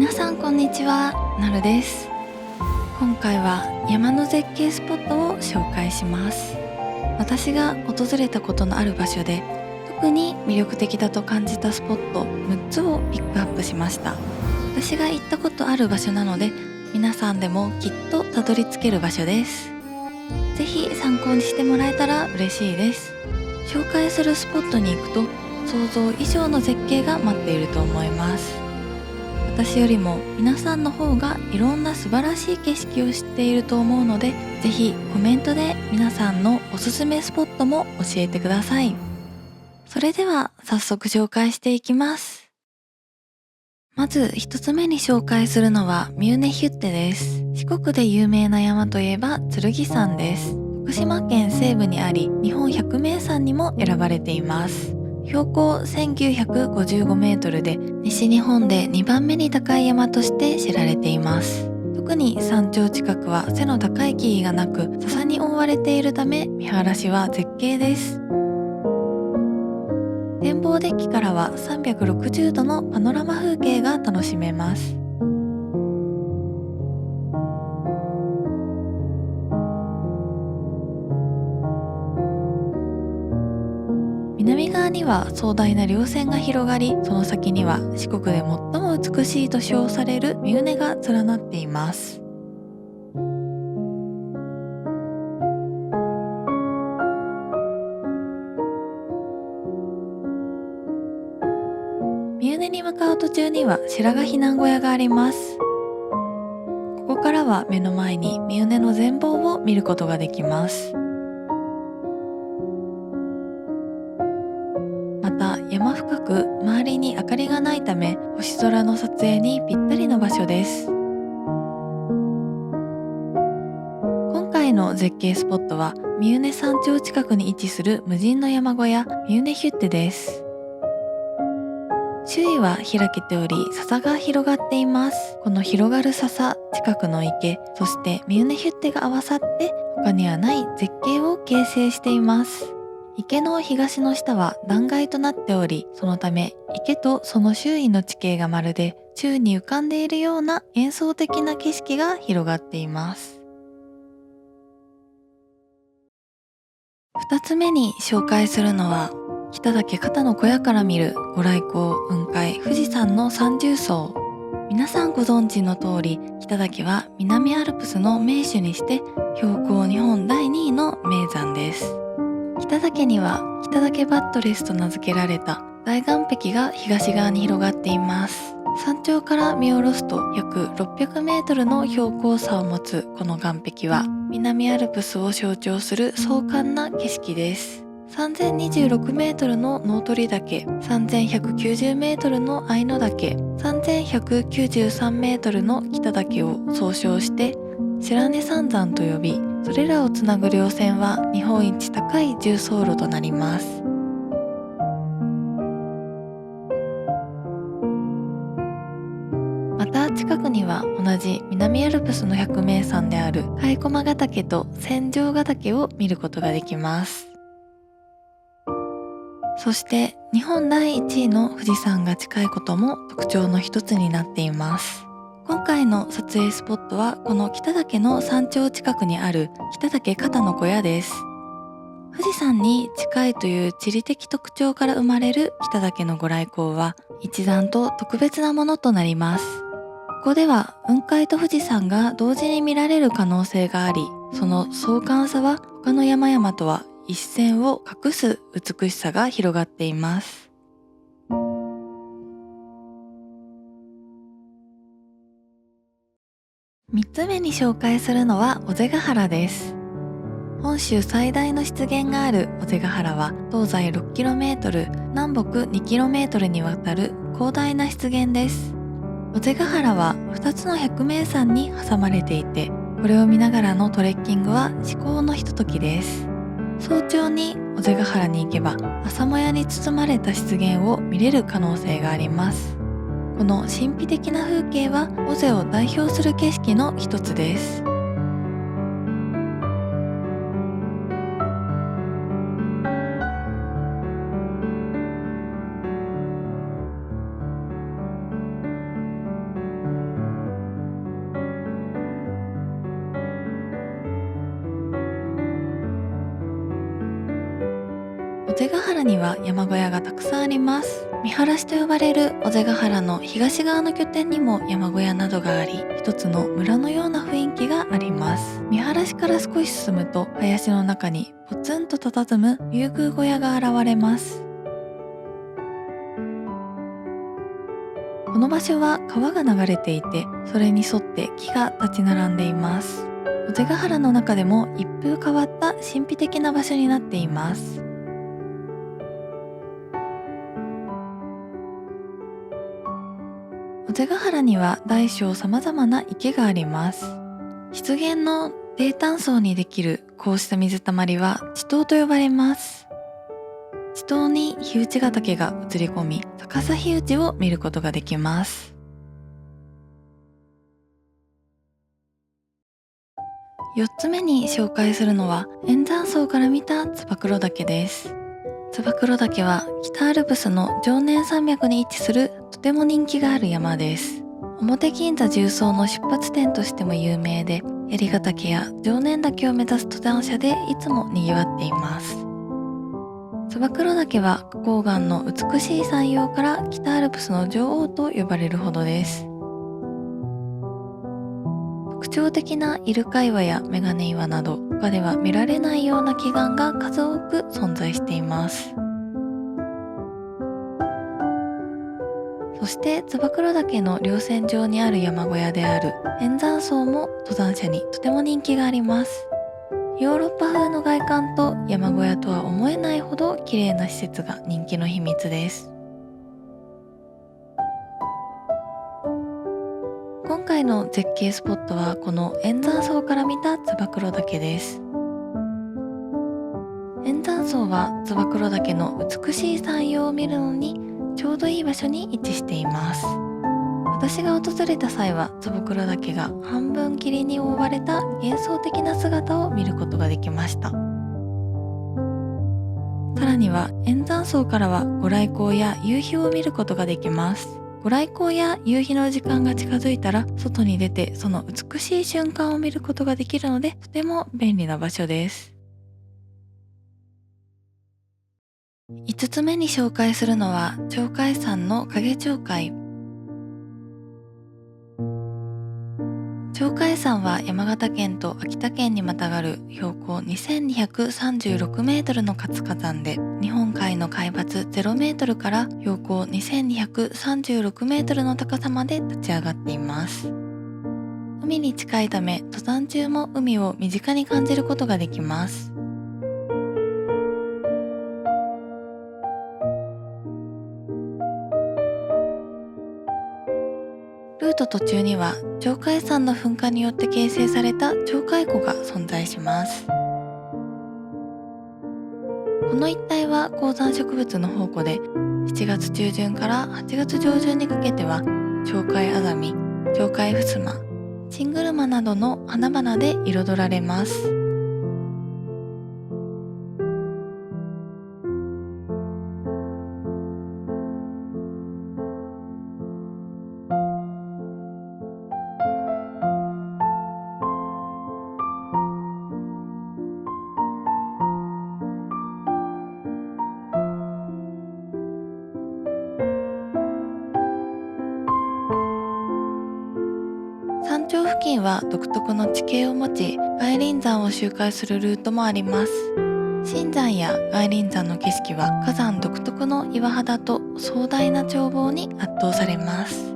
皆さんこんにちは、なるです。今回は山の絶景スポットを紹介します。私が訪れたことのある場所で特に魅力的だと感じたスポット6つをピックアップしました。私が行ったことある場所なので皆さんでもきっとたどり着ける場所です。ぜひ参考にしてもらえたら嬉しいです。紹介するスポットに行くと想像以上の絶景が待っていると思います。私よりも皆さんの方がいろんな素晴らしい景色を知っていると思うので、ぜひコメントで皆さんのおすすめスポットも教えてください。それでは早速紹介していきます。まず一つ目に紹介するのはミューネヒュッテです。四国で有名な山といえば剣山です。福島県西部にあり、日本百名山にも選ばれています。標高1955メートルで西日本で2番目に高い山として知られています。特に山頂近くは背の高い木々がなく笹に覆われているため見晴らしは絶景です。展望デッキからは360度のパノラマ風景が楽しめます。南側には壮大な稜線が広がり、その先には四国で最も美しいと称される三畝が連なっています。三畝に向かう途中には白髪避難小屋があります。ここからは目の前に三畝の全貌を見ることができます。また山深く周りに明かりがないため星空の撮影にぴったりの場所です。今回の絶景スポットは三畝山頂近くに位置する無人の山小屋ミューネヒュッテです。周囲は開けており笹が広がっています。この広がる笹、近くの池、そしてミューネヒュッテが合わさって他にはない絶景を形成しています。池の東の下は断崖となっており、そのため池とその周囲の地形がまるで宙に浮かんでいるような幻想的な景色が広がっています。2つ目に紹介するのは北岳肩の小屋から見るご来光、雲海、富士山の三重奏。皆さんご存知の通り、北岳は南アルプスの名手にして標高日本第2位の名山です。北岳には北岳バットレスと名付けられた大岩壁が東側に広がっています。山頂から見下ろすと約600メートルの標高差を持つこの岩壁は南アルプスを象徴する壮観な景色です。3026メートルのノートリ岳、3190メートルの愛の岳、3193メートルの北岳を総称して白根三山と呼び、それらをつなぐ稜線は日本一高い重走路となります。また近くには同じ南アルプスの百名山である甲斐駒ヶ岳と千丈ヶ岳を見ることができます。そして日本第1位の富士山が近いことも特徴の一つになっています。今回の撮影スポットはこの北岳の山頂近くにある北岳肩の小屋です。富士山に近いという地理的特徴から生まれる北岳のご来光は一段と特別なものとなります。ここでは雲海と富士山が同時に見られる可能性があり、その壮観さは他の山々とは一線を画す美しさが広がっています。3つ目に紹介するのは尾瀬ヶ原です。本州最大の湿原がある尾瀬ヶ原は東西 6km、南北 2km にわたる広大な湿原です。尾瀬ヶ原は2つの百名山に挟まれていて、これを見ながらのトレッキングは至高のひとときです。早朝に尾瀬ヶ原に行けば朝もやに包まれた湿原を見れる可能性があります。この神秘的な風景は尾瀬を代表する景色の一つです。瀬ヶ原には山小屋がたくさんあります。見晴らしと呼ばれる尾瀬ヶ原の東側の拠点にも山小屋などがあり、一つの村のような雰囲気があります。見晴らしから少し進むと、林の中にポツンと佇む竜宮小屋が現れます。この場所は川が流れていて、それに沿って木が立ち並んでいます。尾瀬ヶ原の中でも一風変わった神秘的な場所になっています。尾瀬ヶ原には大小さまざまな池があります。湿原の低炭層にできるこうした水たまりは池塘と呼ばれます。池塘に火打ちヶ岳が映り込み、逆さ火打ちを見ることができます。4つ目に紹介するのは円山荘から見た燕岳です。燕岳は北アルプスの常年山脈に位置するとても人気がある山です。表銀座縦走の出発点としても有名で、槍ヶ岳や常念岳を目指す登山者でいつも賑わっています。燕岳は花崗岩の美しい山容から北アルプスの女王と呼ばれるほどです。特徴的なイルカ岩やメガネ岩など他では見られないような奇岩が数多く存在しています。そして燕岳の稜線上にある山小屋である円山荘も登山者にとても人気があります。ヨーロッパ風の外観と山小屋とは思えないほど綺麗な施設が人気の秘密です。今回の絶景スポットはこの円山荘から見た燕岳です。円山荘は燕岳の美しい山容を見るのにちょうどいい場所に位置しています。私が訪れた際は燕岳が半分霧に覆われた幻想的な姿を見ることができました。さらには円山荘からはご来光や夕日を見ることができます。ご来光や夕日の時間が近づいたら外に出てその美しい瞬間を見ることができるので、とても便利な場所です。5つ目に紹介するのは鳥海山の影鳥海。鳥海山は山形県と秋田県にまたがる標高2236メートルの活火山で、日本海の海抜0メートルから標高2236メートルの高さまで立ち上がっています。海に近いため登山中も海を身近に感じることができます。ルート途中には鳥海山の噴火によって形成された鳥海湖が存在します。この一帯は高山植物の宝庫で、7月中旬から8月上旬にかけては鳥海アザミ、鳥海ふすま、チングルマなどの花々で彩られます。山頂付近は独特の地形を持ち、外輪山を周回するルートもあります。深山や外輪山の景色は火山独特の岩肌と壮大な眺望に圧倒されます。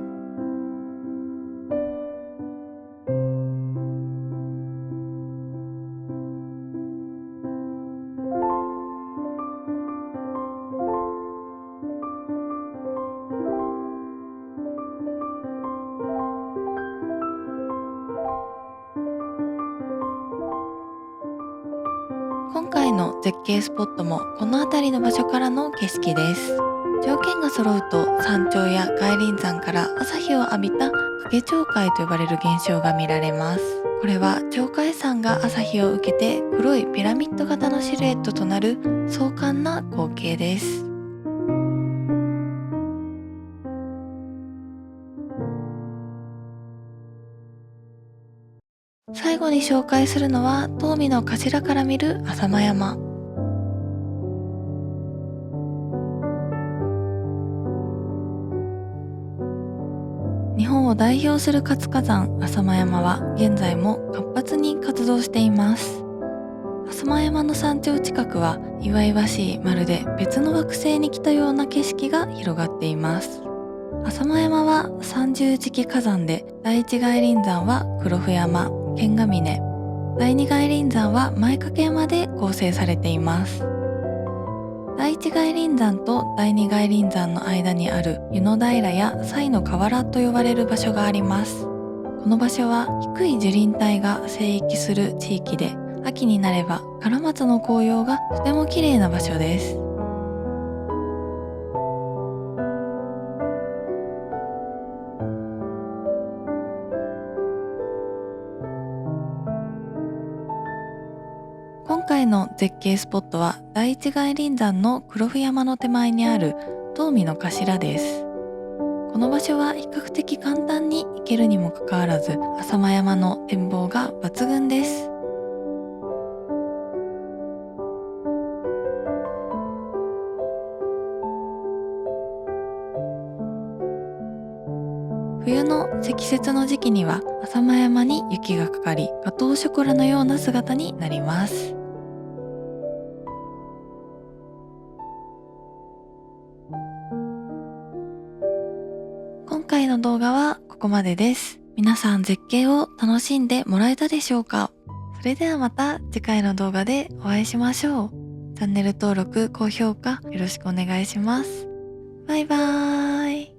今回の絶景スポットもこの辺りの場所からの景色です。条件が揃うと山頂や外輪山から朝日を浴びた影鳥海と呼ばれる現象が見られます。これは鳥海山が朝日を受けて黒いピラミッド型のシルエットとなる壮観な光景です。最後に紹介するのは東御の頭から見る浅間山。本を代表する活火山浅間山は現在も活発に活動しています。浅間山の山頂近くは祝々しい、まるで別の惑星に来たような景色が広がっています。浅間山は三十磁気火山で、第一外輪山は黒布山、剣ヶ峰、第二外輪山は前掛山で構成されています。第一外輪山と第二外輪山の間にある湯の平や西の河原と呼ばれる場所があります。この場所は低い樹林帯が生育する地域で、秋になればカラマツの紅葉がとても綺麗な場所です。今回の絶景スポットは第一外輪山の黒布山の手前にある東御の頭です。この場所は比較的簡単に行けるにもかかわらず、浅間山の展望が抜群です。冬の積雪の時期には浅間山に雪がかかり、ガトーショコラのような姿になります。今回の動画はここまでです。皆さん絶景を楽しんでもらえたでしょうか？それではまた次回の動画でお会いしましょう。チャンネル登録、高評価よろしくお願いします。バイバーイ。